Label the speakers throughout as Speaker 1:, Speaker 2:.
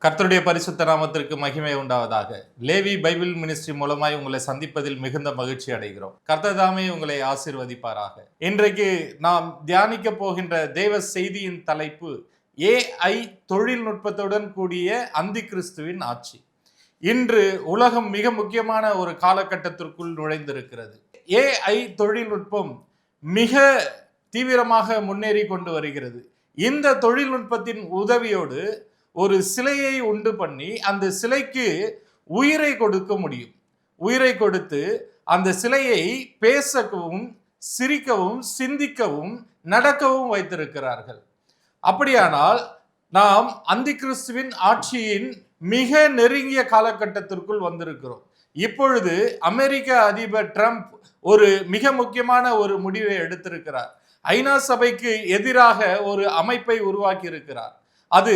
Speaker 1: கர்த்தருடைய பரிசுத்த நாமத்திற்கு மகிமை உண்டாவதாக. லேவி பைபிள் மினிஸ்ட்ரி மூலமாய் உங்களை சந்திப்பதில் மிகுந்த மகிழ்ச்சி அடைகிறோம். கர்த்தர் தாமே உங்களை ஆசீர்வதிப்பாராக. இன்றைக்கு நாம் தியானிக்க போகின்ற தேவ செய்தியின் தலைப்பு AI தொழில்நுட்பத்துடன் கூடிய அந்தி கிறிஸ்துவின் ஆட்சி. இன்று உலகம் மிக முக்கியமான ஒரு காலகட்டத்திற்குள் நுழைந்திருக்கிறது. AI தொழில்நுட்பம் மிக தீவிரமாக முன்னேறி கொண்டு வருகிறது. இந்த தொழில்நுட்பத்தின் உதவியோடு ஒரு சிலையை உண்டு பண்ணி அந்த சிலைக்கு உயிரை கொடுக்க முடியும். உயிரை கொடுத்து அந்த சிலையை பேசவும், சிரிக்கவும், சிந்திக்கவும், நடக்கவும் வைத்திருக்கிறார்கள். அப்படியானால் நாம் அந்தி கிறிஸ்துவின் ஆட்சியின் மிக நெருங்கிய காலகட்டத்திற்குள் வந்திருக்கிறோம். இப்பொழுது அமெரிக்க அதிபர் ட்ரம்ப் ஒரு மிக முக்கியமான ஒரு முடிவை எடுத்திருக்கிறார். ஐநா சபைக்கு எதிராக ஒரு அமைப்பை உருவாக்கி இருக்கிறார். அது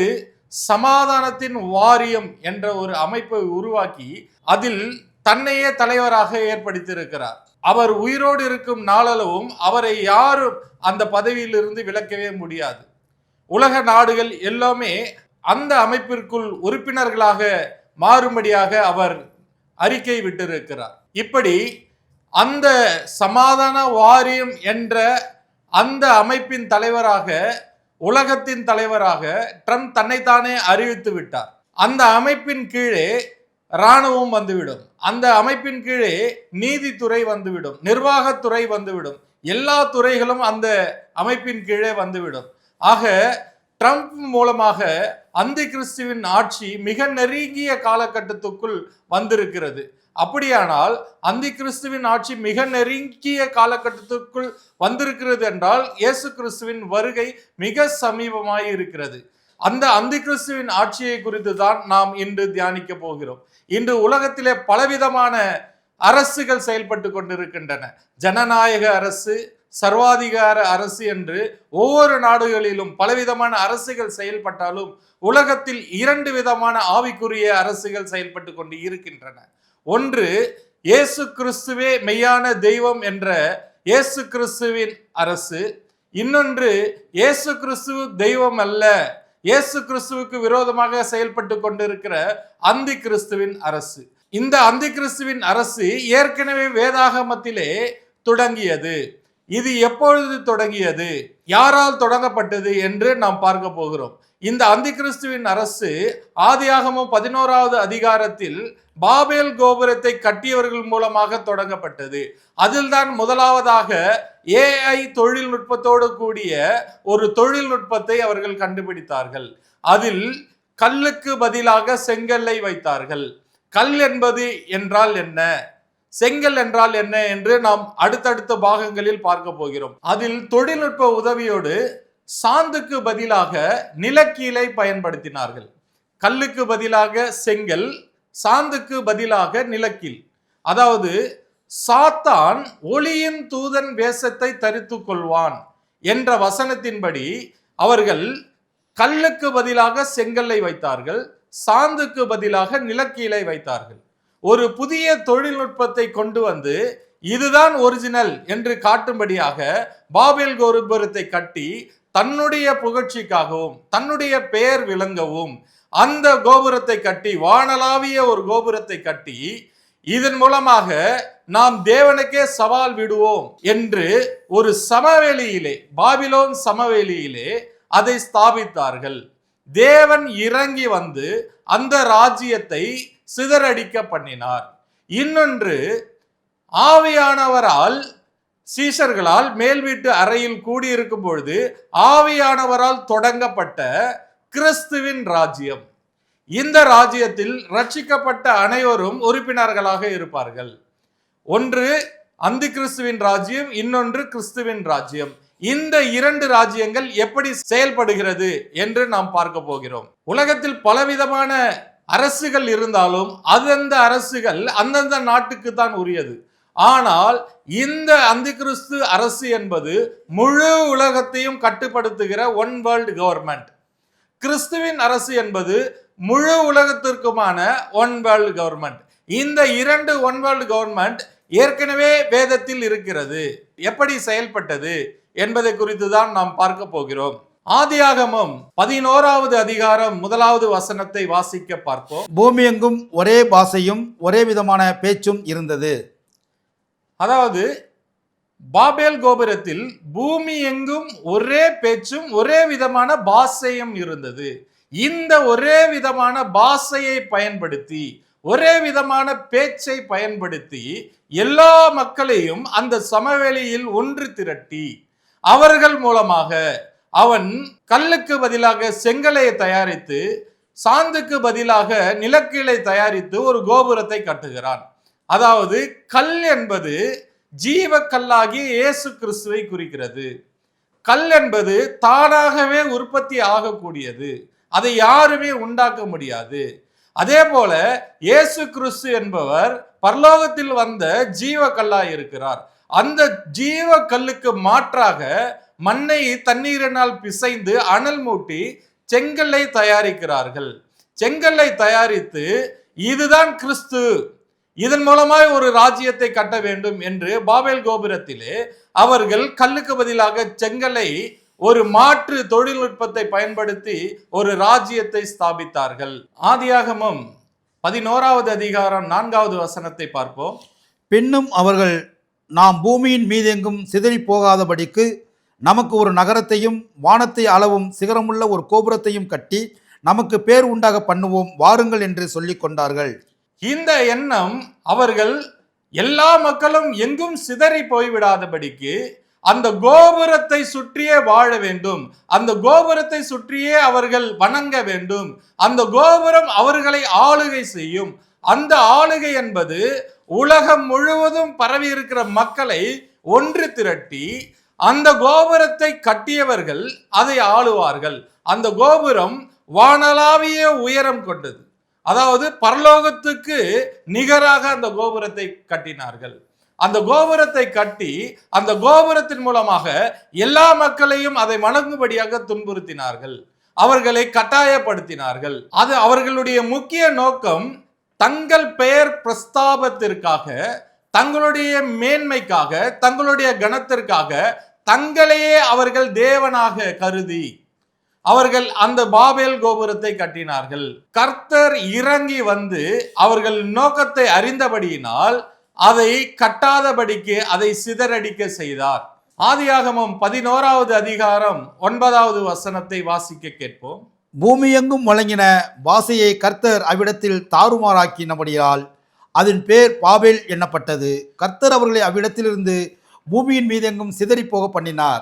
Speaker 1: சமாதானத்தின் வாரியம் என்ற ஒரு அமைப்பை உருவாக்கி அதில் தன்னையே தலைவராக ஏற்படுத்தியிருக்கிறார். அவர் உயிரோடு இருக்கும் நாளளவும் அவரை யாரும் அந்த பதவியிலிருந்து விலக்கவே முடியாது. உலக நாடுகள் எல்லாமே அந்த அமைப்பிற்குள் உறுப்பினர்களாக மாறும்படியாக அவர் அறிக்கை விட்டிருக்கிறார். இப்படி அந்த சமாதான வாரியம் என்ற அந்த அமைப்பின் தலைவராக, உலகத்தின் தலைவராக ட்ரம்ப் தன்னைத்தானே அறிவித்து விட்டார். அந்த அமைப்பின் கீழே இராணுவம் வந்துவிடும், அந்த அமைப்பின் கீழே நீதித்துறை வந்துவிடும், நிர்வாகத்துறை வந்துவிடும், எல்லா துறைகளும் அந்த அமைப்பின் கீழே வந்துவிடும். ஆக ட்ரம்ப் மூலமாக அந்தி கிறிஸ்துவின் ஆட்சி மிக நெருங்கிய காலகட்டத்துக்குள் வந்திருக்கிறது. அப்படியானால் அந்தி கிறிஸ்துவின் ஆட்சி மிக நெருங்கிய காலகட்டத்திற்குள் வந்திருக்கிறது என்றால் இயேசு கிறிஸ்துவின் வருகை மிக சமீபமாய் இருக்கிறது. அந்த அந்தி கிறிஸ்துவின் ஆட்சியை குறித்து தான் நாம் இன்று தியானிக்க போகிறோம். இன்று உலகத்திலே பலவிதமான அரசுகள் செயல்பட்டு கொண்டிருக்கின்றன. ஜனநாயக அரசு, சர்வாதிகார அரசு என்று ஒவ்வொரு நாடுகளிலும் பலவிதமான அரசுகள் செயல்பட்டாலும் உலகத்தில் இரண்டு விதமான ஆவிக்குரிய அரசுகள் செயல்பட்டு கொண்டு இருக்கின்றன. ஒன்று இயேசு கிறிஸ்துவே மெய்யான தெய்வம் என்ற இயேசு கிறிஸ்துவின் அரசு. இன்னொன்று இயேசு கிறிஸ்துவ தெய்வம் அல்ல, இயேசு கிறிஸ்துவுக்கு விரோதமாக செயல்பட்டு கொண்டிருக்கிற அந்தி கிறிஸ்துவின் அரசு. இந்த அந்தி கிறிஸ்துவின் அரசு ஏற்கனவே வேதாகமத்திலே தொடங்கியது. இது எப்பொழுது தொடங்கியது, யாரால் தொடங்கப்பட்டது என்று நாம் பார்க்க போகிறோம். இந்த அந்தி கிறிஸ்துவின் அரசு ஆதியாகமம் 11வது அதிகாரத்தில் பாபேல் கோபுரத்தை கட்டியவர்கள் மூலமாக தொடங்கப்பட்டது. அதில் தான் முதலாவதாக AI தொழில்நுட்பத்தோடு கூடிய ஒரு தொழில்நுட்பத்தை அவர்கள் கண்டுபிடித்தார்கள். அதில் கல்லுக்கு பதிலாக செங்கல்லை வைத்தார்கள். கல் என்பது என்றால் என்ன, செங்கல் என்றால் என்ன என்று நாம் அடுத்தடுத்த பாகங்களில் பார்க்க போகிறோம். அதில் தொழில்நுட்ப உதவியோடு சாந்துக்கு பதிலாக நிலக்கீலை பயன்படுத்தினார்கள். கல்லுக்கு பதிலாக செங்கல், சாந்துக்கு பதிலாக நிலக்கீல். அதாவது சாத்தான் ஒளியின் தூதன் வேஷத்தை தரித்து கொள்வான் என்ற வசனத்தின்படி அவர்கள் கல்லுக்கு பதிலாக செங்கல்லை வைத்தார்கள், சாந்துக்கு பதிலாக நிலக்கீலை வைத்தார்கள். ஒரு புதிய தொழில்நுட்பத்தை கொண்டு வந்து இதுதான் ஒரிஜினல் என்று காட்டும்படியாக பாபேல் கோபுரத்தை கட்டி தன்னுடைய புகழ்ச்சிக்காகவும் தன்னுடைய பெயர் விளங்கவும் அந்த கோபுரத்தை கட்டி, வானளாவிய ஒரு கோபுரத்தை கட்டி, இதன் மூலமாக நாம் தேவனுக்கே சவால் விடுவோம் என்று ஒரு சமவெளியிலே, பாபிலோன் சமவெளியிலே அதை ஸ்தாபித்தார்கள். தேவன் இறங்கி வந்து அந்த ராஜ்யத்தை சிதறடிக்க பண்ணினார். இன்னொன்று, ஆவியானவரால் சீஷர்களால் மேல் வீட்டு அறையில் கூடியிருக்கும் பொழுது ஆவியானவரால் தொடங்கப்பட்ட கிறிஸ்துவின் ராஜ்யம். இந்த ராஜ்யத்தில் ரட்சிக்கப்பட்ட அனைவரும் உறுப்பினர்களாக இருப்பார்கள். ஒன்று அந்தி கிறிஸ்துவின் ராஜ்யம், இன்னொன்று கிறிஸ்துவின் ராஜ்யம். இந்த இரண்டு ராஜ்யங்கள் எப்படி செயல்படுகிறது என்று நாம் பார்க்க போகிறோம். உலகத்தில் பலவிதமான அரசுகள் இருந்தாலும் அந்தந்த அரசுகள் அந்தந்த நாட்டுக்கு தான் உரியது. ஆனால் இந்த அந்தி கிறிஸ்து அரசு என்பது முழு உலகத்தையும் கட்டுப்படுத்துகிற ஒன் வேர்ல்ட் கவர்மெண்ட். கிறிஸ்துவின் அரசு என்பது முழு உலகத்திற்குமான ஒன் வேர்ல்ட் கவர்மெண்ட். இந்த இரண்டு ஒன் வேர்ல்ட் கவர்மெண்ட் ஏற்கனவே வேதத்தில் இருக்கிறது. எப்படி செயல்பட்டது என்பதை குறித்து தான் நாம் பார்க்க போகிறோம். ஆதியாகமம் 11வது அதிகாரம் 1வது வசனத்தை வாசிக்க பார்ப்போம்.
Speaker 2: பூமி எங்கும் ஒரே பாஷையும் ஒரே விதமான பேச்சும் இருந்தது.
Speaker 1: அதாவது பாபேல் கோபுரத்தில் பூமி எங்கும் ஒரே பேச்சும் ஒரே விதமான பாஷையும் இருந்தது. இந்த ஒரே விதமான பாஷையை பயன்படுத்தி, ஒரே விதமான பேச்சை பயன்படுத்தி எல்லா மக்களையும் அந்த சமவெளியில் ஒன்று திரட்டி அவர்கள் மூலமாக அவன் கல்லுக்கு பதிலாக செங்கலை தயாரித்து, சாந்துக்கு பதிலாக நிலக்கீழை தயாரித்து ஒரு கோபுரத்தை கட்டுகிறான். அதாவது கல் என்பது ஜீவ கல்லாகிய இயேசு கிறிஸ்துவை குறிக்கிறது. கல் என்பது தானாகவே உற்பத்தி ஆகக்கூடியது, அதை யாருமே உண்டாக்க முடியாது. அதே போல இயேசு கிறிஸ்து என்பவர் பரலோகத்தில் வந்த ஜீவ கல்லாய் இருக்கிறார். அந்த ஜீவ கல்லுக்கு மாற்றாக மண்ணை தண்ணீரினால் பிசைந்து அனல் மூட்டி செங்கல்லை தயாரிக்கிறார்கள். செங்கல்லை தயாரித்து இதுதான் கிறிஸ்து, இதன் மூலமாய் ஒரு ராஜ்யத்தை கட்ட வேண்டும் என்று பாபேல் கோபுரத்திலே அவர்கள் கல்லுக்கு பதிலாக செங்கலை ஒரு மாற்று தொழில்நுட்பத்தை பயன்படுத்தி ஒரு ராஜ்யத்தை ஸ்தாபித்தார்கள். ஆதியாகமம் 11வது அதிகாரம் 4வது வசனத்தை பார்ப்போம்.
Speaker 2: பின்னும் அவர்கள், நாம் பூமியின் மீதெங்கும் சிதறி போகாதபடிக்கு நமக்கு ஒரு நகரத்தையும் வானத்தை அளவும் சிகரமுள்ள ஒரு கோபுரத்தையும் கட்டி நமக்கு பேர் உண்டாக பண்ணுவோம், வாருங்கள் என்று சொல்லிக் கொண்டார்கள்.
Speaker 1: இந்த எண்ணம் அவர்கள் எல்லா மக்களும் எங்கும் சிதறி போய்விடாதபடிக்கு அந்த கோபுரத்தை சுற்றியே வாழ வேண்டும், அந்த கோபுரத்தை சுற்றியே அவர்கள் வணங்க வேண்டும், அந்த கோபுரம் அவர்களை ஆளுகை செய்யும். அந்த ஆளுகை என்பது உலகம் முழுவதும் பரவி இருக்கிற மக்களை ஒன்று திரட்டி அந்த கோபுரத்தை கட்டியவர்கள் அதை ஆளுவார்கள். அந்த கோபுரம் வானளாவிய உயரம் கொண்டது. அதாவது பரலோகத்துக்கு நிகராக அந்த கோபுரத்தை கட்டினார்கள். அந்த கோபுரத்தை கட்டி அந்த கோபுரத்தின் மூலமாக எல்லா மக்களையும் அதை வணங்கும்படியாக துன்புறுத்தினார்கள், அவர்களை கட்டாயப்படுத்தினார்கள். அது அவர்களுடைய முக்கிய நோக்கம் தங்கள் பெயர் பிரஸ்தாபத்திற்காக, தங்களுடைய மேன்மைக்காக, தங்களுடைய கனத்திற்காக தங்களையே அவர்கள் தேவனாக கருதி அவர்கள் அந்த பாபேல் கோபுரத்தை கட்டினார்கள். கர்த்தர் இறங்கி வந்து அவர்கள் நோக்கத்தை அறிந்தபடியினால் அதை கட்டாதபடிக்கு அதை சிதறடிக்க செய்தார். ஆதியாகமம் 11வது அதிகாரம் 9வது வசனத்தை வாசிக்க கேட்போம்.
Speaker 2: பூமி எங்கும் வழங்கின பாஷையை கர்த்தர் அவ்விடத்தில் தாறுமாறாக்கினபடியால் அதன் பேர் பாபேல் எண்ணப்பட்டது. கர்த்தர் அவர்களை அவ்விடத்திலிருந்து பூமியின் மீதெங்கும் சிதறி போக பண்ணினார்.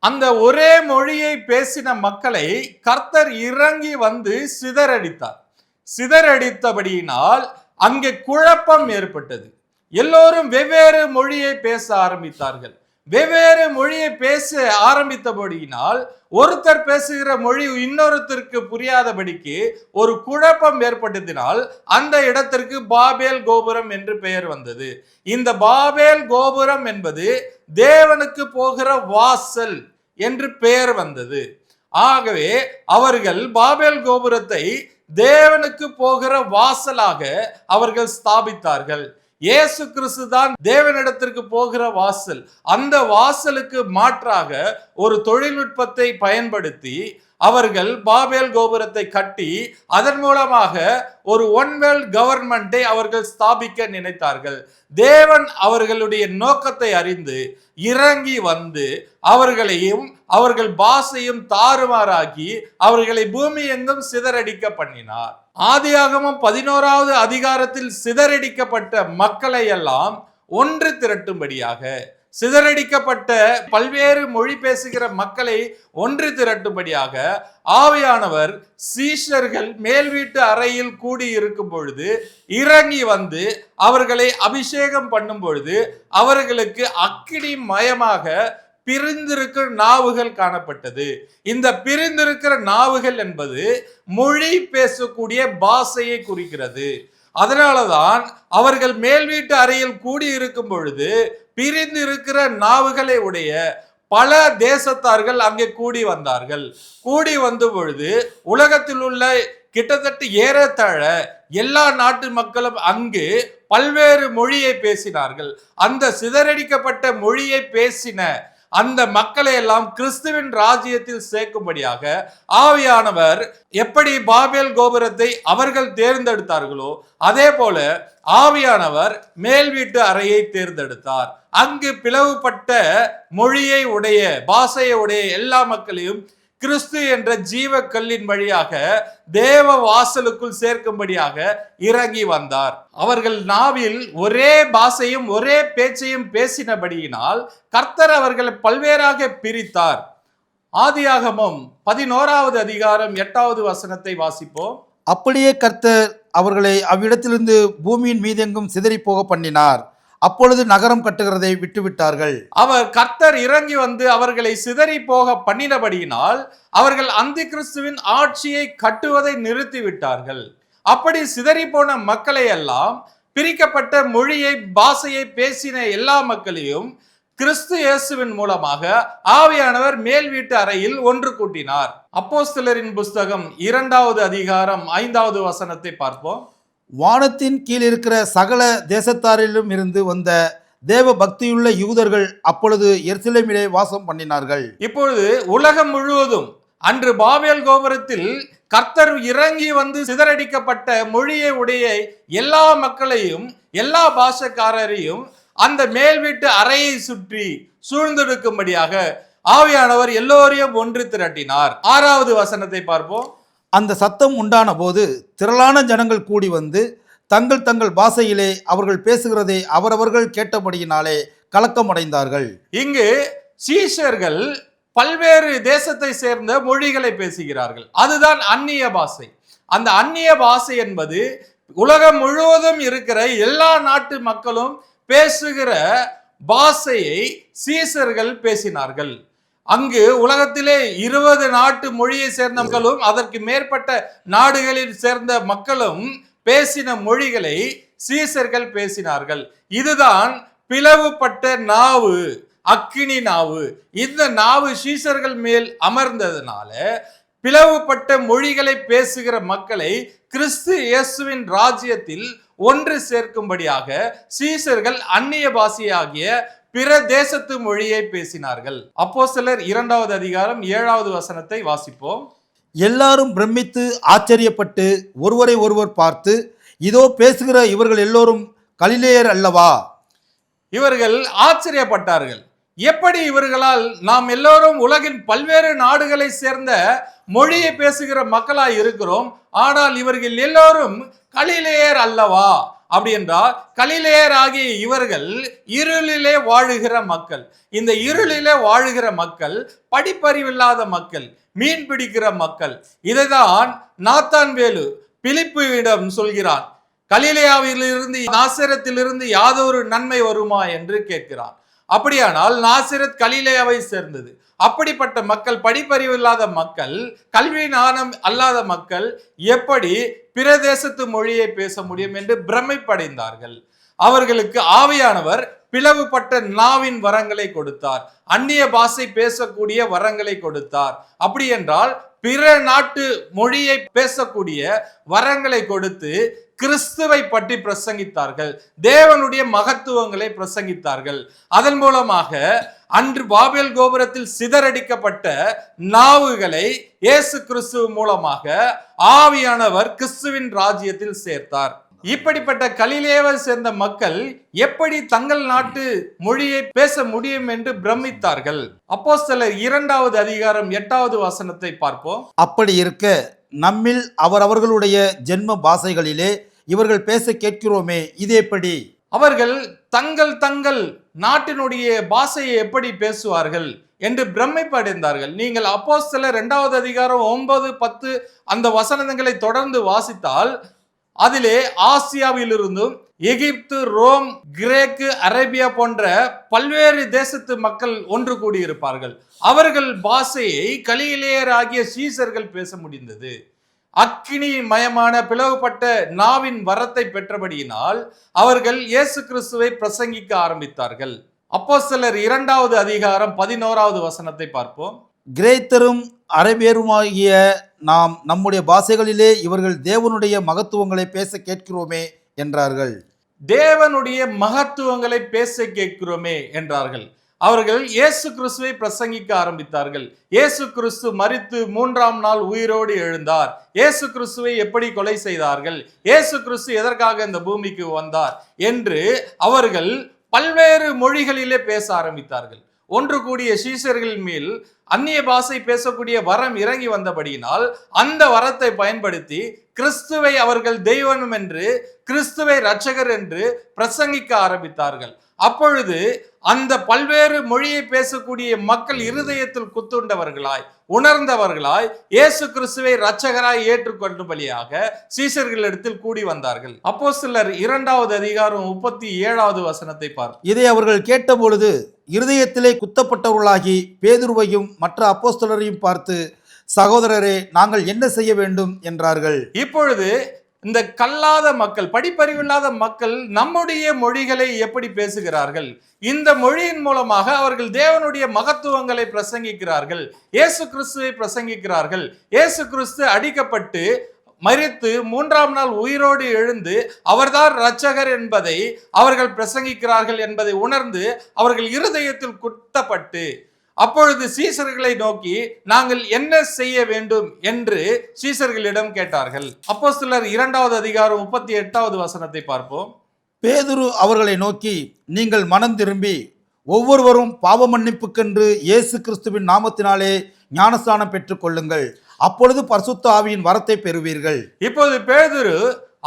Speaker 1: அந்த ஒரே மொழியை பேசின மக்களை கர்த்தர் இறங்கி வந்து சிதறடித்தார். சிதறடித்தபடியினால் அங்கே குழப்பம் ஏற்பட்டது. எல்லோரும் வெவ்வேறு மொழியை பேச ஆரம்பித்தார்கள். வெவ்வேறு மொழியை பேச ஆரம்பித்தபடியினால் ஒருத்தர் பேசுகிற மொழி இன்னொருத்தருக்கு புரியாதபடிக்கு ஒரு குழப்பம் ஏற்பட்டதினால் அந்த இடத்திற்கு பாபேல் கோபுரம் என்று பெயர் வந்தது. இந்த பாபேல் கோபுரம் என்பது தேவனுக்கு போகிற வாசல் என்று பெயர் வந்தது. ஆகவே அவர்கள் பாபேல் கோபுரத்தை தேவனுக்கு போகிற வாசலாக அவர்கள் ஸ்தாபித்தார்கள். இயேசு கிறிஸ்து தான் தேவனிடத்திற்கு போகிற வாசல். அந்த வாசலுக்கு மாற்றாக ஒரு தொழில்நுட்பத்தை பயன்படுத்தி அவர்கள் பாபேல் கோபுரத்தை கட்டி அதன் மூலமாக ஒரு ஒன் வேர்ல்ட் கவர்மெண்டை அவர்கள் ஸ்தாபிக்க நினைத்தார்கள். தேவன் அவர்களுடைய நோக்கத்தை அறிந்து இறங்கி வந்து அவர்களையும் அவர்கள் பாஷையும் தாறுமாறாக்கி அவர்களை பூமி எங்கும் சிதறடிக்க பண்ணினார். ஆதியாகமம் 11வது அதிகாரத்தில் சிதறடிக்கப்பட்ட மக்களை எல்லாம் ஒன்று திரட்டும்படியாக, சிதறடிக்கப்பட்ட பல்வேறு மொழி பேசுகிற மக்களை ஒன்று திரட்டும்படியாக ஆவியானவர் சீஷர்கள் மேல் வீட்டு அறையில் கூடி இருக்கும் பொழுது இறங்கி வந்து அவர்களை அபிஷேகம் பண்ணும் பொழுது அவர்களுக்கு அக்கினி மயமாக பிரிந்திருக்கிற நாவுகள் காணப்பட்டது. இந்த பிரிந்திருக்கிற நாவுகள் என்பது மொழி பேசக்கூடிய பாஷையை குறிக்கிறது. அதனாலதான் அவர்கள் மேல் வீட்டு அறையில் கூடி இருக்கும் பொழுது பிரிந்து இருக்கிற நாவுகளை உடைய பல தேசத்தார்கள் அங்கே கூடி வந்தார்கள். கூடி வந்த பொழுது உலகத்தில் உள்ள கிட்டத்தட்ட ஏறத்தாழ எல்லா நாட்டு மக்களும் அங்கு பல்வேறு மொழியை பேசினார்கள். அந்த சிதறடிக்கப்பட்ட மொழியை பேசின அந்த மக்களை எல்லாம் கிறிஸ்துவின் ராஜ்யத்தில் சேர்க்கும்படியாக ஆவியானவர் எப்படி பாபேல் கோபுரத்தை அவர்கள் தேர்ந்தெடுத்தார்களோ அதே போல ஆவியானவர் மேல் வீட்டு அறையை தேர்ந்தெடுத்தார். அங்கு பிளவுபட்ட மொழியை உடைய பாஷையை உடைய எல்லா மக்களையும் கிறிஸ்து என்ற ஜீவ கல்லின் வழியாக தேவ வாசலுக்குள் சேர்க்கும்படியாக இறங்கி வந்தார். அவர்கள் நாவில் ஒரே பாஷையும் ஒரே பேச்சையும் பேசினபடியினால் கர்த்தர் அவர்களை பல்வேறாக பிரித்தார். ஆதியாகமம் 11வது அதிகாரம் 8வது வசனத்தை வாசிப்போம்.
Speaker 2: அப்படியே கர்த்தர் அவர்களை அவ்விடத்திலிருந்து பூமியின் மீதெங்கும் சிதறி போக பண்ணினார். அப்பொழுது நகரம் கட்டுகிறதை விட்டுவிட்டார்கள்.
Speaker 1: அவர் கர்த்தர் இறங்கி வந்து அவர்களை சிதறி போக பண்ணினபடியினால் அவர்கள் அந்தி கிறிஸ்துவின் ஆட்சியை கட்டுவதை நிறுத்திவிட்டார்கள். அப்படி சிதறி போன மக்களை எல்லாம் பிரிக்கப்பட்ட மொழியை பாஷையை பேசின எல்லா மக்களையும் கிறிஸ்து இயேசுவின் மூலமாக ஆவியானவர் மேல் வீட்டு அறையில் ஒன்று கூட்டினார். அப்போஸ்தலரின் புஸ்தகம் 2வது அதிகாரம் 5வது வசனத்தை பார்ப்போம்.
Speaker 2: வானத்தின் கீழ் இருக்கிற சகல தேசத்தாரிலும் இருந்து வந்த தேவ பக்தியுள்ள யூதர்கள் அப்பொழுது எருசலேமிலே வாசம் பண்ணினார்கள்.
Speaker 1: இப்பொழுது உலகம் முழுவதும் அன்று பாபேல் கோபுரத்தில் கர்த்தர் இறங்கி வந்து சிதறடிக்கப்பட்ட மொழியை உடைய எல்லா மக்களையும் எல்லா பாஷக்காரரையும் அந்த மேல் வீட்டு அறையை சுற்றி சூழ்ந்தெடுக்கும்படியாக ஆவியானவர் எல்லோரையும் ஒன்று திரட்டினார். 6வது வசனத்தை பார்ப்போம்.
Speaker 2: அந்த சத்தம் உண்டான போது திரளான ஜனங்கள் கூடி வந்து தங்கள் தங்கள் பாஷையிலே அவர்கள் பேசுகிறதை அவரவர்கள் கேட்டபடியினாலே கலக்கமடைந்தார்கள்.
Speaker 1: இங்கு சீஷர்கள் பல்வேறு தேசத்தை சேர்ந்த மொழிகளை பேசுகிறார்கள். அதுதான் அந்நிய பாஷை. அந்த அந்நிய பாஷை என்பது உலகம் முழுவதும் இருக்கிற எல்லா நாட்டு மக்களும் பேசுகிற பாஷையை சீஷர்கள் பேசினார்கள். அங்கு உலகத்திலே 20 நாட்டு மொழியை சேர்ந்த மக்களும் அதற்கு மேற்பட்ட நாடுகளில் சேர்ந்த மக்களும் பேசின மொழிகளை சீஷர்கள் பேசினார்கள். இதுதான் பிளவுபட்ட நாவு, அக்கினி நாவு. இந்த நாவு சீஷர்கள் மேல் அமர்ந்ததுனால பிளவுபட்ட மொழிகளை பேசுகிற மக்களை கிறிஸ்து இயேசுவின் ராஜ்யத்தில் ஒன்று சேர்க்கும்படியாக சீஷர்கள் அந்நிய பாஷையாகிய பிற தேசத்து மொழியை பேசினார்கள். அப்போஸ்தலர் 2வது அதிகாரம் 7வது வசனத்தை வாசிப்போம்.
Speaker 2: எல்லாரும் பிரமித்து ஆச்சரியப்பட்டு ஒருவரை ஒருவர் பார்த்து, இதோ பேசுகிற இவர்கள் எல்லோரும் கலிலேயர் அல்லவா?
Speaker 1: இவர்கள் ஆச்சரியப்பட்டார்கள். எப்படி இவர்களால் நாம் எல்லோரும் உலகின் பல்வேறு நாடுகளை சேர்ந்த மொழியை பேசுகிற மக்களாய் இருக்கிறோம், ஆனால் இவர்கள் எல்லோரும் கலிலேயர் அல்லவா? அப்படி என்றால் கலிலேயர் ஆகிய இவர்கள் இருளிலே வாழுகிற மக்கள். இந்த இருளிலே வாழுகிற மக்கள் படிப்பறிவில்லாத மக்கள், மீன் பிடிக்கிற மக்கள். இதைதான் நாத்தான்வேலு பிலிப்புவிடம் சொல்கிறான். கலிலேயாவிலிருந்து நாசரத்திலிருந்து யாதொரு நன்மை வருமா என்று கேட்கிறான். அப்படியானால் நாசரத் கலிலேயாவை சேர்ந்தது. அப்படிப்பட்ட மக்கள், படிப்பறிவு இல்லாத மக்கள், கல்வி ஞானம் அல்லாத மக்கள் எப்படி பிற தேசத்து மொழியை பேச முடியும் என்று பிரமைப்படைந்தார்கள். அவர்களுக்கு ஆவியானவர் பிளவுபட்ட நாவின் வரங்களை கொடுத்தார், அந்நிய பாஷை பேசக்கூடிய வரங்களை கொடுத்தார். அப்படி என்றால் பிற நாட்டு மொழியை பேசக்கூடிய வரங்களை கொடுத்து கிறிஸ்துவை பற்றி பிரசங்கித்தார்கள், தேவனுடைய மகத்துவங்களை பிரசங்கித்தார்கள். அதன் மூலமாக அன்று பாபேல் கோபுரத்தில் சிதறடிக்கப்பட்ட நாவுகளை இயேசு கிறிஸ்து மூலமாக ஆவியானவர் கிறிஸ்துவின் ராஜ்யத்தில் சேர்த்தார். இப்படிப்பட்ட கலிலேயாவை சேர்ந்த மக்கள் எப்படி தங்கள் நாட்டு மொழியை பேச முடியும் என்று பிரமித்தார்கள். அப்போஸ்தலர் 2வது அதிகாரம் 8வது வசனத்தை பார்ப்போம்.
Speaker 2: அப்படி இருக்க நம்மில் அவரவர்களுடைய ஜென்ம பாஷைகளிலே இவர்கள் பேச கேட்கிறோமே, இது எப்படி?
Speaker 1: அவர்கள் தங்கள் தங்கள் நாட்டினுடைய பாஷையை எப்படி பேசுவார்கள் என்று பிரமிப்படைந்தார்கள். நீங்கள் அப்போஸ்தலர் 2வது அதிகாரம் 9, 10 அந்த வசனங்களை தொடர்ந்து வாசித்தால் அதிலே ஆசியாவிலிருந்தும் எகிப்து, ரோம், கிரேக்கு, அரேபியா போன்ற பல்வேறு தேசத்து மக்கள் ஒன்று கூடியிருப்பார்கள். அவர்கள் பாஷையை கலிலேயர் ஆகிய சீஷர்கள் பேச முடிந்தது. அக்கினி மயமான பிளவுபட்ட நாவின் வரத்தை பெற்றபடியினால் அவர்கள் இயேசு கிறிஸ்துவை பிரசங்கிக்க ஆரம்பித்தார்கள். அப்போஸ்தலர் 2வது அதிகாரம் 11வது வசனத்தை பார்ப்போம்.
Speaker 2: கிரேத்தரும் அரேபியருமாகிய நாம் நம்முடைய பாஷைகளிலே இவர்கள் தேவனுடைய மகத்துவங்களை பேச கேட்கிறோமே என்றார்கள்.
Speaker 1: தேவனுடைய மகத்துவங்களை பேச கேட்கிறோமே என்றார்கள். அவர்கள் இயேசு கிறிஸ்துவை பிரசங்கிக்க ஆரம்பித்தார்கள். இயேசு கிறிஸ்து மரித்து 3ஆம் நாள் உயிரோடு எழுந்தார், இயேசு கிறிஸ்துவை எப்படி கொலை செய்தார்கள், இயேசு கிறிஸ்து எதற்காக இந்த பூமிக்கு வந்தார் என்று அவர்கள் பல்வேறு மொழிகளிலே பேச ஆரம்பித்தார்கள். ஒன்று கூடிய சீஷர்கள் மேல் அந்நிய பாஷை பேசக்கூடிய வரம் இறங்கி வந்தபடியினால் அந்த வரத்தை பயன்படுத்தி கிறிஸ்துவை அவர்கள் தெய்வம் என்று, கிறிஸ்துவை இரட்சகர் என்று பிரசங்கிக்க ஆரம்பித்தார்கள். அப்பொழுது அந்த பல்வேறு மொழியை பேசக்கூடிய மக்கள் இருதயத்தில் குத்துண்டவர்களாய், உணர்ந்தவர்களாய், இயேசு கிறிஸ்துவை இரட்சகராய் ஏற்றுக்கொள்ளும்படியாக சீஷர்களிடத்தில் கூடி வந்தார்கள். அப்போஸ்தலர் 2வது அதிகாரம் 37வது வசனத்தை பார்ப்போம்.
Speaker 2: இதை அவர்கள் கேட்டபொழுது இருதயத்திலே குத்தப்பட்டவர்களாகி பேதுருவையும் மற்ற அப்போஸ்தலரையும் பார்த்து, சகோதரரே, நாங்கள் என்ன செய்ய வேண்டும் என்றார்கள்.
Speaker 1: இப்பொழுது இந்த கல்லாத மக்கள், படிப்பறிவில்லாத மக்கள் நம்முடைய மொழிகளை எப்படி பேசுகிறார்கள்? இந்த மொழியின் மூலமாக அவர்கள் தேவனுடைய மகத்துவங்களை பிரசங்கிக்கிறார்கள், இயேசு கிறிஸ்துவை பிரசங்கிக்கிறார்கள். இயேசு கிறிஸ்து அடிக்கப்பட்டு மரித்து 3ஆம் நாள் உயிரோடு எழுந்து அவர்தான் இரட்சகர் என்பதை அவர்கள் பிரசங்கிக்கிறார்கள் என்பதை உணர்ந்து அவர்கள் இருதயத்தில் குத்தப்பட்டு, அப்பொழுது சீசர்களை நோக்கி நாங்கள் என்ன செய்ய வேண்டும் என்று சீசர்களிடம் கேட்டார்கள். அப்போஸ்தலர் 2வது அதிகாரம் 38வது வசனத்தை பார்ப்போம்.
Speaker 2: பேதுரு அவர்களை நோக்கி, நீங்கள் மனம் திரும்பி ஒவ்வொருவரும் பாவ மன்னிப்புக்கென்று இயேசு கிறிஸ்துவின் நாமத்தினாலே ஞானஸ்நானம் பெற்றுக் கொள்ளுங்கள், அப்பொழுது பரிசுத்த ஆவியின் வரத்தை பெறுவீர்கள்.
Speaker 1: இப்போது பேதுரு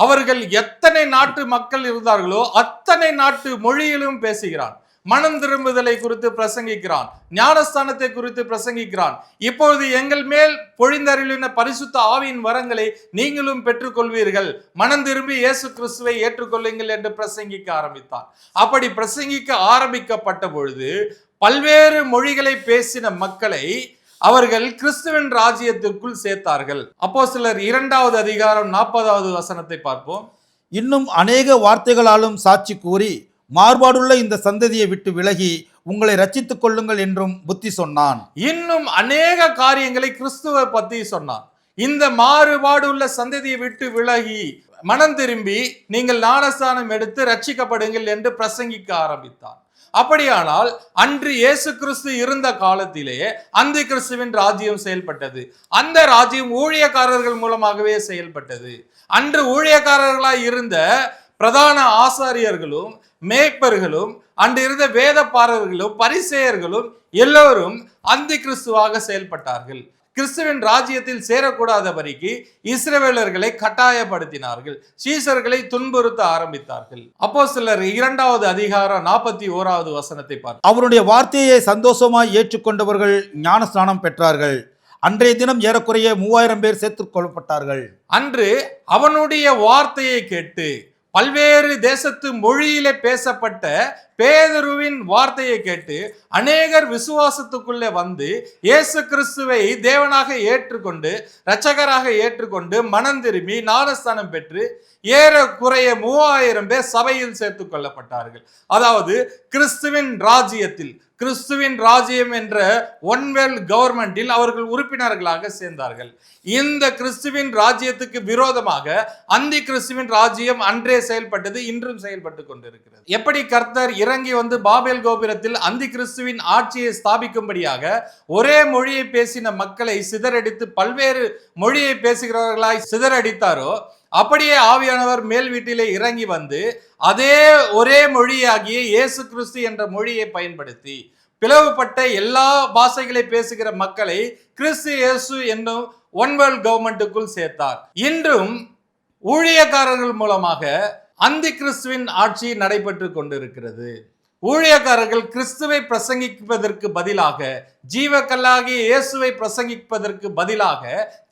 Speaker 1: அவர்கள் எத்தனை நாட்டு மக்கள் இருந்தார்களோ அத்தனை நாட்டு மொழியிலும் பேசுகிறான். மனம் திரும்புதலை குறித்து பிரசங்கிக்கிறான், ஞானஸ்தானத்தை குறித்து பிரசங்கிக்கிறான். இப்பொழுது எங்கள் மேல் பொழிந்தருளின பரிசுத்த ஆவியின் வரங்களை நீங்களும் பெற்றுக்கொள்வீர்கள், மனம் திரும்பி இயேசு கிறிஸ்துவை ஏற்றுக்கொள்ளுங்கள் என்று பிரசங்கிக்க ஆரம்பித்தான். அப்படி பிரசங்கிக்க ஆரம்பிக்கப்பட்ட பொழுது பல்வேறு மொழிகளை பேசின மக்களை அவர்கள் கிறிஸ்துவின் ராஜ்யத்திற்குள் சேர்த்தார்கள். அப்போஸ்தலர் 2வது அதிகாரம் 40வது வசனத்தை பார்ப்போம்.
Speaker 2: இன்னும் அநேக வார்த்தைகளாலும் சாட்சி கூறி மாறுபாடுள்ள இந்த சந்ததியை விட்டு விலகி உங்களை ரட்சித்துக் கொள்ளுங்கள் என்றும் புத்தி சொன்னான்.
Speaker 1: இன்னும் அநேக காரியங்களை கிறிஸ்துவை பத்தி சொன்னான். இந்த மாறுபாடு உள்ள சந்ததியை விட்டு விலகி மனம் திரும்பி நீங்கள் ஞானஸ்நானம் எடுத்து ரட்சிக்கப்படுங்கள் என்று பிரசங்கிக்க ஆரம்பித்தான். அப்படியானால் அன்று இயேசு கிறிஸ்து இருந்த காலத்திலே அந்த கிறிஸ்துவின் ராஜ்யம் செயல்பட்டது. அந்த ராஜ்யம் ஊழியக்காரர்கள் மூலமாகவே செயல்பட்டது. அன்று ஊழியக்காரர்களாய் இருந்த பிரதான ஆசாரியர்களும் மேய்ப்பர்களும் அன்று இருந்த வேதப்பாரர்களும் பரிசேயர்களும் எல்லோரும் அந்த கிறிஸ்துவாக செயல்பட்டார்கள். கிறிஸ்துவின் ராஜ்யத்தில் சேரக்கூடாதபடிக்கு இஸ்ரவேலர்களை கட்டாயப்படுத்தினார்கள், சீசர்களை துன்புறுத்த ஆரம்பித்தார்கள். அப்போஸ்தலர் 2வது அதிகாரம் 41வது வசனத்தை பார்த்து,
Speaker 2: அவருடைய வார்த்தையை சந்தோஷமாய் ஏற்றுக்கொண்டவர்கள் ஞானஸ்நானம் பெற்றார்கள். அன்றைய தினம் ஏறக்குறைய 3000 பேர் சேர்த்துக் கொள்ளப்பட்டார்கள்.
Speaker 1: அன்று அவனுடைய வார்த்தையை கேட்டு பல்வேறு தேசத்து மொழியிலே பேசப்பட்ட பேதுருவின் வார்த்தையை கேட்டு அநேகர் விசுவாசத்துக்குள்ளே வந்து இயேசு கிறிஸ்துவை தேவனாக ஏற்றுக்கொண்டு இரட்சகராக ஏற்றுக்கொண்டு மனம் திரும்பி ஞானஸ்தானம் பெற்று ஏறக்குறைய 3000 பேர் சபையில் சேர்த்துக் கொள்ளப்பட்டார்கள். அதாவது கிறிஸ்துவின் ராஜ்யத்தில், கிறிஸ்துவின் ராஜ்யம் என்ற ஒன்வெல் கவர்மெண்டில் அவர்கள் உறுப்பினர்களாக சேர்ந்தார்கள். இந்த கிறிஸ்துவின் ராஜ்யத்துக்கு விரோதமாக அந்த கிறிஸ்துவின் ராஜ்யம் அன்றே செயல்பட்டது, இன்றும் செயல்பட்டு கொண்டிருக்கிறது. எப்படி கர்த்தர் இறங்கி வந்து பாபேல் கோபுரத்தில் அந்த கிறிஸ்துவின் ஆட்சியை ஸ்தாபிக்கும்படியாக ஒரே மொழியை பேசின மக்களை சிதறடித்து பல்வேறு மொழியை பேசுகிறவர்களாய் சிதறடித்தாரோ, அப்படியே ஆவியானவர் மேல் வீட்டிலே இறங்கி வந்து அதே ஒரே மொழியாகிய இயேசு கிறிஸ்து என்ற மொழியை பயன்படுத்தி பிளவுபட்ட எல்லா பாஷைகளை பேசுகிற மக்களை கிறிஸ்து இயேசு என்னும் ஒன்வெல் கவர்மெண்ட்டுக்குள் சேர்த்தார். இன்றும் ஊழியக்காரர்கள் மூலமாக அந்த கிறிஸ்துவின் ஆட்சி நடைபெற்று கொண்டிருக்கிறது. ஊழியக்காரர்கள் கிறிஸ்துவை பிரசங்கிப்பதற்கு பதிலாக, ஜீவக்கல்லாகிய இயேசுவை பிரசங்கிப்பதற்கு பதிலாக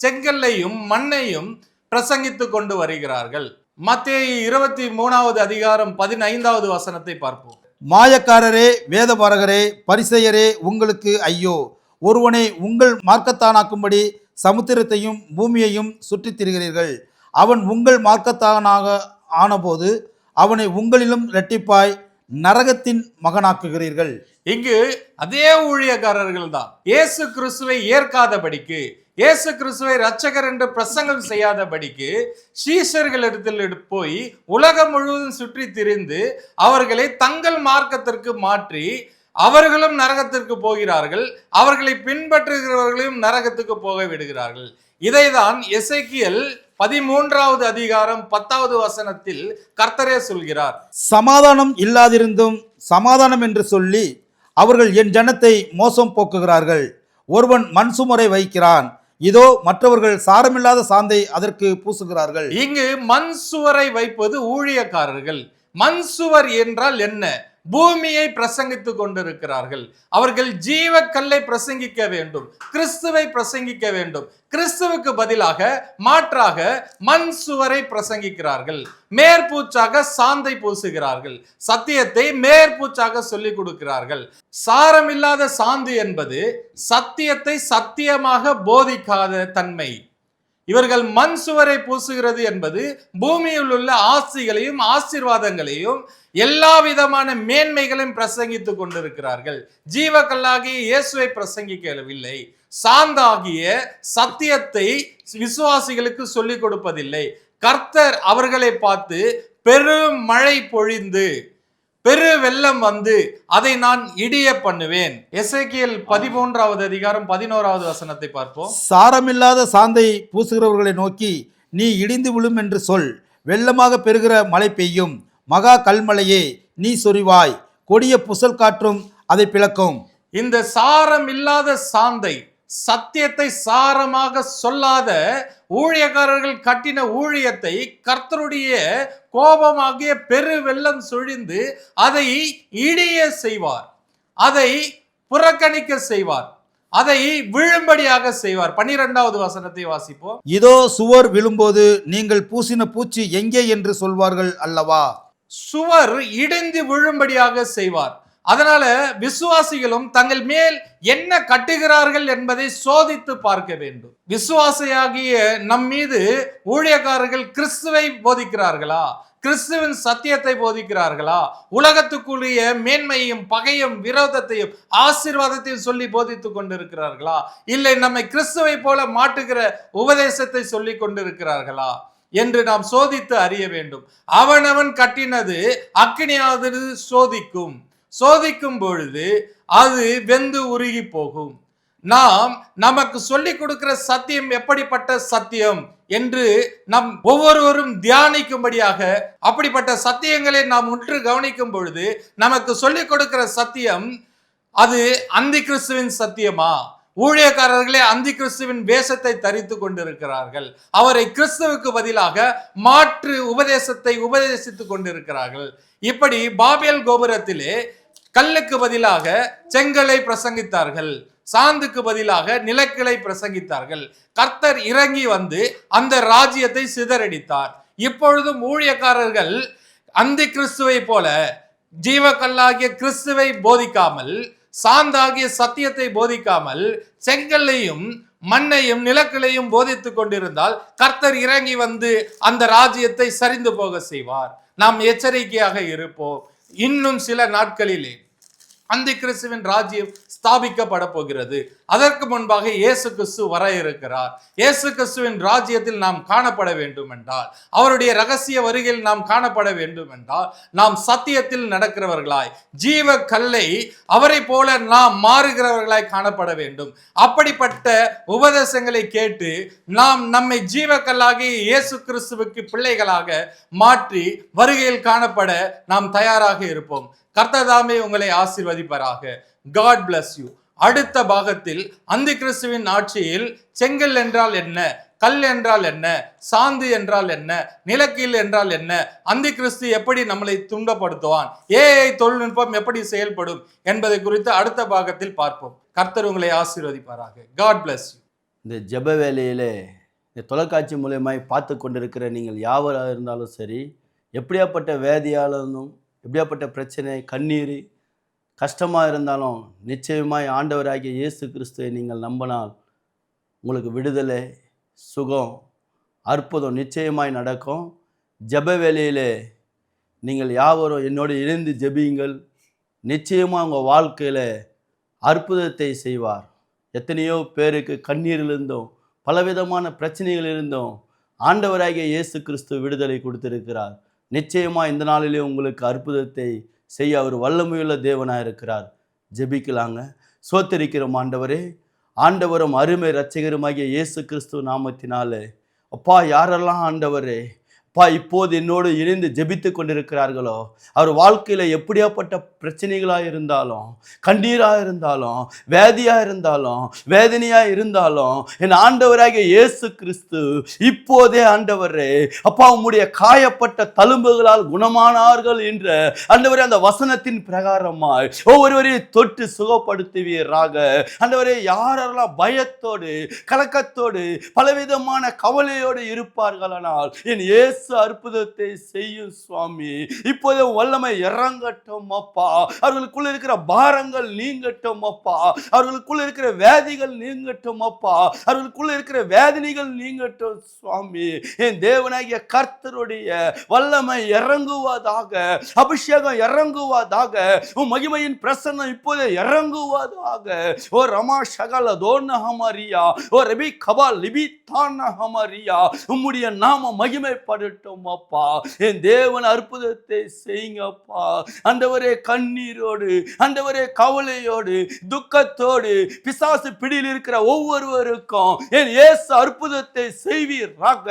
Speaker 1: செங்கல்லையும் மண்ணையும் பிரசங்கித்து கொண்டு வருகிறார்கள். மத்தேயு 23வது அதிகாரம் 15வது வசனத்தை பார்ப்போம்.
Speaker 2: மாயக்காரரே, வேதபாரகரே, பரிசேயரே, உங்களுக்கு ஐயோ! ஒருவனை உங்கள் மார்க்கத்தானாக்கும்படி சமுத்திரத்தையும் பூமியையும் சுற்றித் திரிகிறீர்கள். அவன் உங்கள் மார்க்கத்தானாக ஆனபோது அவனை உங்களிலும் இரட்டிப்பாய் நரகத்தின் மகனாக்குகிறீர்கள்.
Speaker 1: இங்கு அதே ஊழியக்காரர்கள் தான் இயேசு கிறிஸ்துவை ஏற்காதபடிக்கு, இயேசு கிறிஸ்துவை இரட்சகர் என்று பிரசங்கம் செய்யாதபடிக்கு சீஷர்களிடத்தில் போய் உலகம் முழுவதும் சுற்றி திரிந்து அவர்களை தங்கள் மார்க்கத்திற்கு மாற்றி அவர்களும் நரகத்திற்கு போகிறார்கள், அவர்களை பின்பற்றுகிறவர்களையும் நரகத்துக்கு போக விடுகிறார்கள். இதைதான் எசேக்கியேல் 13வது அதிகாரம் 10வது வசனத்தில் கர்த்தரே சொல்கிறார்.
Speaker 2: சமாதானம் இல்லாதிருந்தும் சமாதானம் என்று சொல்லி அவர்கள் என் ஜனத்தை மோசம் போக்குகிறார்கள். ஒருவன் மண் சுமரை வைக்கிறான், இதோ மற்றவர்கள் சாரமில்லாத சாந்தை அதற்கு பூசுகிறார்கள்.
Speaker 1: இங்கு மண் சுவரை வைப்பது ஊழியக்காரர்கள். மண் சுவர் என்றால் என்ன? பூமியை பிரசங்கித்துக் கொண்டிருக்கிறார்கள். அவர்கள் ஜீவ கல்லை பிரசங்கிக்க வேண்டும், கிறிஸ்துவை பிரசங்கிக்க வேண்டும். கிறிஸ்துவுக்கு பதிலாக மாற்றாக மண் சுவரை பிரசங்கிக்கிறார்கள். மேற்பூச்சாக சாந்தை பூசுகிறார்கள். சத்தியத்தை மேற்பூச்சாக சொல்லிக் கொடுக்கிறார்கள். சாரமில்லாத சாந்து என்பது சத்தியத்தை சத்தியமாக போதிக்காத தன்மை. இவர்கள் மண் சுவரை பூசுகிறது என்பது பூமியில் உள்ள ஆசிகளையும் ஆசீர்வாதங்களையும் எல்லா விதமான மேன்மைகளையும் பிரசங்கித்துக் கொண்டிருக்கிறார்கள். ஜீவக்கல்லாகிய இயேசுவை பிரசங்கிக்கவில்லை. சாந்தாகிய சத்தியத்தை விசுவாசிகளுக்கு சொல்லிக் கொடுப்பதில்லை. கர்த்தர் அவர்களை பார்த்து பெரும் மழை பொழிந்து பெரு வெள்ளம் வந்து அதை நான் இடிய பண்ணுவேன். எசேக்கியேல் 13வது அதிகாரம் 11வது வசனத்தை பார்ப்போம்.
Speaker 2: சாரமில்லாத சாந்தை பூசுகிறவர்களை நோக்கி நீ இடிந்து விழும் என்று சொல். வெள்ளமாக பெருகிற மழை பெய்யும். மகா கல்மழையே நீ சொரிவாய். கொடிய புசல் காற்றும் அதை பிளக்கும்.
Speaker 1: இந்த சாரம் இல்லாத சாந்தை, சத்தியத்தை சாரமாக சொல்லாத ஊழியக்காரர்கள் கட்டின ஊழியத்தை கர்த்தருடைய கோபமாகிய பெரு வெள்ளம் சுழிந்து அதை இடிய செய்வார், அதை புறக்கணிக்க செய்வார், அதை விழும்படியாக செய்வார். 12வது வசனத்தை வாசிப்போம்.
Speaker 2: இதோ சுவர் விழும்போது நீங்கள் பூசின பூச்சி எங்கே என்று சொல்வார்கள் அல்லவா?
Speaker 1: சுவர் இடிந்து விழும்படியாக செய்வார். அதனால விசுவாசிகளும் தங்கள் மேல் என்ன கட்டுகிறார்கள் என்பதை சோதித்து பார்க்க வேண்டும். விசுவாசியாகிய நம் மீது ஊழியக்காரர்கள் கிறிஸ்துவை போதிக்கிறார்களா? கிறிஸ்துவின் சத்தியத்தை போதிக்கிறார்களா? உலகத்துக்குரிய மேன்மையும் பகையும் விரோதத்தையும் ஆசீர்வாதத்தையும் சொல்லி போதித்துக் கொண்டிருக்கிறார்களா? இல்லை நம்மை கிறிஸ்துவை போல மாட்டுகிற உபதேசத்தை சொல்லி கொண்டிருக்கிறார்களா என்று நாம் சோதித்து அறிய வேண்டும். அவனவன் கட்டினது அக்கினியாவது சோதிக்கும். சோதிக்கும் பொழுது அது வெந்து உருகி போகும். நாம் நமக்கு சொல்லிக் கொடுக்கிற சத்தியம் எப்படிப்பட்ட சத்தியம் என்று நம் ஒவ்வொருவரும் தியானிக்கும்படியாக அப்படிப்பட்ட சத்தியங்களை நாம் உற்று கவனிக்கும் பொழுது நமக்கு சொல்லிக் கொடுக்கிற சத்தியம் அது அந்தி கிறிஸ்துவின் சத்தியமா? ஊழியக்காரர்களே அந்தி கிறிஸ்துவின் வேஷத்தை தரித்து கொண்டிருக்கிறார்கள். அவரை கிறிஸ்துவுக்கு பதிலாக மாற்று உபதேசத்தை உபதேசித்துக் கொண்டிருக்கிறார்கள். இப்படி பாபேல் கோபுரத்திலே கல்லுக்கு பதிலாக செங்கலை பிரசங்கித்தார்கள், சாந்துக்கு பதிலாக நிலக்கிளை பிரசங்கித்தார்கள். கர்த்தர் இறங்கி வந்து அந்த ராஜ்யத்தை சிதறடித்தார். இப்பொழுதும் ஊழியக்காரர்கள் அந்தி கிறிஸ்துவை போல ஜீவக்கல்லாகிய கிறிஸ்துவை போதிக்காமல், சாந்தாகிய சத்தியத்தை போதிக்காமல், செங்கல்லையும் மண்ணையும் நிலக்கிளையும் போதித்துக் கொண்டிருந்தால் கர்த்தர் இறங்கி வந்து அந்த ராஜ்யத்தை சரிந்து போக செய்வார். நாம் எச்சரிக்கையாக இருப்போம். இன்னும் சில நாட்களிலே அந்தி கிறிஸ்துவின் ராஜ்யம் ஸ்தாபிக்கப்பட போகிறது. அதற்கு முன்பாக இயேசு கிறிஸ்து வர இருக்கிறார். இயேசு கிறிஸ்துவின் ராஜ்யத்தில் நாம் காணப்பட வேண்டும் என்றால், அவருடைய ரகசிய வருகையில் நாம் காணப்பட வேண்டும் என்றால், நாம் சத்தியத்தில் நடக்கிறவர்களாய், ஜீவ கல்லை அவரை போல நாம் மாறுகிறவர்களாய் காணப்பட வேண்டும். அப்படிப்பட்ட உபதேசங்களை கேட்டு நாம் நம்மை ஜீவ கல்லாகி இயேசு கிறிஸ்துவுக்கு பிள்ளைகளாக மாற்றி வருகையில் காணப்பட நாம் தயாராக இருப்போம். கர்த்ததாமே உங்களை ஆசீர்வதிப்பாராக. God bless you. அடுத்த பாகத்தில் அந்தி கிறிஸ்துவின் ஆட்சியில் செங்கல் என்றால் என்ன, கல் என்றால் என்ன, சாந்து என்றால் என்ன, நிலக்கீல் என்றால் என்ன, அந்தி கிறிஸ்து எப்படி நம்மளை துன்பப்படுத்துவான், ஏஐ தொழில்நுட்பம் எப்படி செயல்படும் என்பதை குறித்து அடுத்த பாகத்தில் பார்ப்போம். கர்த்தர் உங்களை ஆசீர்வதிப்பாராக. God bless you.
Speaker 3: இந்த ஜெப வேலையிலே இந்த தொலைக்காட்சி மூலமாய் பார்த்து கொண்டிருக்கிற நீங்கள் யாவராக இருந்தாலும் சரி, எப்படியாப்பட்ட வேதியாலும் எப்படியாப்பட்ட பிரச்சனை, கண்ணீர், கஷ்டமாக இருந்தாலும் நிச்சயமாய் ஆண்டவராகிய இயேசு கிறிஸ்துவை நீங்கள் நம்பினால் உங்களுக்கு விடுதலை, சுகம், அற்புதம் நிச்சயமாய் நடக்கும். ஜெப வேலையிலே நீங்கள் யாவரும் என்னோடு இணைந்து ஜெபியுங்கள். நிச்சயமாக உங்கள் வாழ்க்கையில் அற்புதத்தை செய்வார். எத்தனையோ பேருக்கு கண்ணீரிலிருந்தும் பலவிதமான பிரச்சனைகள் இருந்தும் ஆண்டவராகிய இயேசு கிறிஸ்து விடுதலை கொடுத்திருக்கிறார். நிச்சயமாக இந்த நாளிலே உங்களுக்கு அற்புதத்தை செய்ய அவர் வல்லமையுள்ள தேவனாக இருக்கிறார். ஜெபிக்கலாங்க. சோத்தரிக்கிறோம் ஆண்டவரே. ஆண்டவரும் அருமை இரட்சகருமாகிய இயேசு கிறிஸ்துவ நாமத்தினாலே அப்பா, யாரெல்லாம் ஆண்டவரே அப்பா இப்போது என்னோடு இணைந்து ஜெபித்து கொண்டிருக்கிறார்களோ, அவர் வாழ்க்கையில் எப்படியாப்பட்ட பிரச்சனைகளாக இருந்தாலும், கண்ணீராக இருந்தாலும், வேதியாக இருந்தாலும், வேதனையாக இருந்தாலும், என் ஆண்டவராகிய இயேசு கிறிஸ்து இப்போதே ஆண்டவரே அப்பா உம்முடைய காயப்பட்ட தழும்புகளால் குணமானார்கள் என்ற ஆண்டவரே அந்த வசனத்தின் பிரகாரமாய் ஒவ்வொருவரையும் தொட்டு சுகப்படுத்துவீராக. ஆண்டவரே, யாரெல்லாம் பயத்தோடு கலக்கத்தோடு பலவிதமான கவலையோடு இருப்பார்களானால் என் இயேசு அற்புதத்தை செய்யும் சுவாமி. இப்போதே வல்லமை இறங்கட்டும் அப்பா. அவர்களுக்குள்ள இருக்கிற பாரங்கள் நீங்கட்டும் அப்பா. அவர்களுக்குள்ள இருக்கிற வேதிகள் நீங்கட்டும் அப்பா. அவர்களுக்குள்ள இருக்கிற வேதனைகள் நீங்கட்டும் சுவாமி. என் தேவனாகிய கர்த்தருடைய வல்லமை இறங்குவதாக, அபிஷேகம் இறங்குவதாக, உன் மகிமையின் பிரசன்னம் இப்போதே இறங்குவதாக. ஓ ரமா ஷகல தோன ஹமரியா, ஓ ரபி கபால் லிபி தான ஹமரியா, உம்முடைய நாம மகிமைப்படட்டும் அப்பா. என் தேவன் அற்புதத்தை செய்யுங்கப்பா. ஆண்டவரே, கண்ணீரோடு ஆண்டவரே கவலையோடு துக்கத்தோடு பிசாசு பிடியில் இருக்கிற ஒவ்வொருவருக்கும் என் இயேசு அற்புதத்தை செய்வீராக.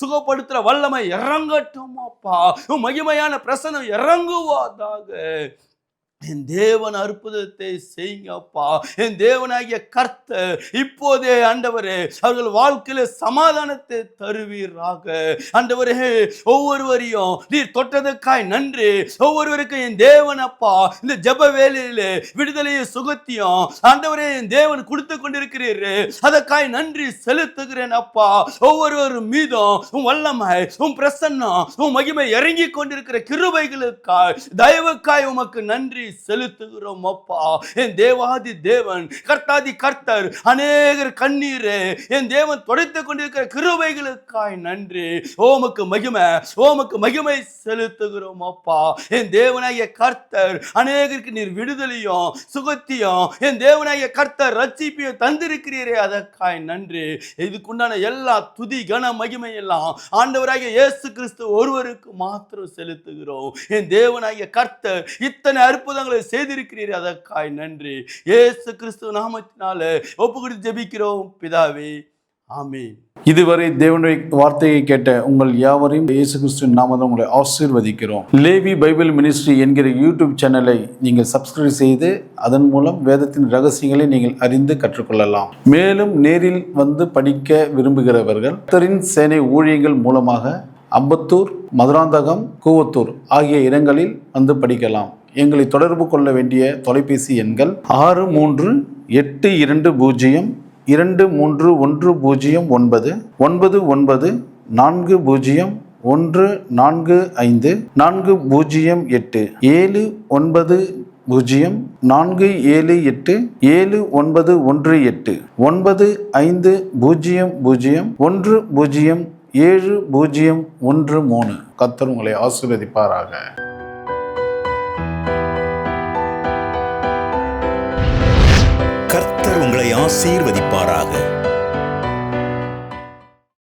Speaker 3: சுகப்படுத்துற வல்லமை இறங்கட்டும் அப்பா. உன் மகிமையான பிரசன்னம் இறங்குவதாக. என் தேவன் அற்புதத்தை செய்யுங்கப்பா. என் தேவனாகிய கர்த்தர் இப்போதே ஆண்டவரே அவர்கள் வாழ்க்கையில சமாதானத்தை தருவீராக. ஆண்டவரே, ஒவ்வொருவரையும் நீர் தொட்டதுக்காய் நன்றி. ஒவ்வொருவருக்கும் என் தேவன் அப்பா இந்த ஜெப வேளையிலே விடுதலையை சுகத்தியும் ஆண்டவரே என் தேவன் கொடுத்து கொண்டிருக்கிறீர். அதற்காய் நன்றி செலுத்துகிறேன் அப்பா. ஒவ்வொருவரும் மீதும் உன் வல்லமை, உன் பிரசன்னம், உன் மகிமை இறங்கி கொண்டிருக்கிற கிருபைகளுக்காய் தயவுக்காய் உமக்கு நன்றி செலுத்துகிறோம் அப்பா. என் தேவாதி தேவன் கர்த்தாதி கர்த்தர் அநேகர் கண்ணீரே என் தேவன் துடைத்துக் கொண்டிருக்கிற கிருபைகளுக்காய் நன்றி. ஓமக்கு மகிமை, ஓமக்கு மகிமை செலுத்துகிறோம் அப்பா. என் தேவனாகிய கர்த்தர் அநேகருக்கு நீர் விடுதலையும் சுகத்தியும் என் தேவனாகிய கர்த்தர் ரட்சிப்பையும் தந்திருக்கிறீரே, அதற்காய் நன்றி. இதுக்குண்டான எல்லா துதி கன மகிமை எல்லாம் ஆண்டவராகிய இயேசு கிறிஸ்து ஒருவருக்கு மாத்திரம் செலுத்துகிறோம். என் தேவனாகிய கர்த்தர் இத்தனை அற்புதங்களை செய்திருக்கிறீர், அதற்காய் நன்றி. இயேசு கிறிஸ்து நாமத்தினாலே ஒப்புக்கொடுத்து ஜெபிக்கிறோம் பிதாவே, ஆமென்.
Speaker 4: இதுவரை தேவனுடைய வார்த்தையை கேட்ட உங்கள் யாவரையும் இயேசு கிறிஸ்துவின் நாமத்தில் உங்களை ஆசீர்வதிக்கிறோம். லேவி பைபிள் மினிஸ்ட்ரி என்கிற யூடியூப் சேனலை நீங்கள் சப்ஸ்கிரைப் செய்து அதன் மூலம் வேதத்தின் ரகசியங்களை நீங்கள் அறிந்து கற்றுக்கொள்ளலாம். மேலும் நேரில் வந்து படிக்க விரும்புகிறவர்கள் கர்த்தரின் சேனை ஊழியங்கள் மூலமாக அம்பத்தூர், மதுராந்தகம், கூவத்தூர் ஆகிய இடங்களில் வந்து படிக்கலாம். எங்களை தொடர்பு கொள்ள வேண்டிய தொலைபேசி எண்கள் 6382202310 99 401445 408 7904778 794713. கர்த்தர் உங்களை ஆசீர்வதிப்பாராக.
Speaker 5: கர்த்தர் உங்களை ஆசீர்வதிப்பாராக.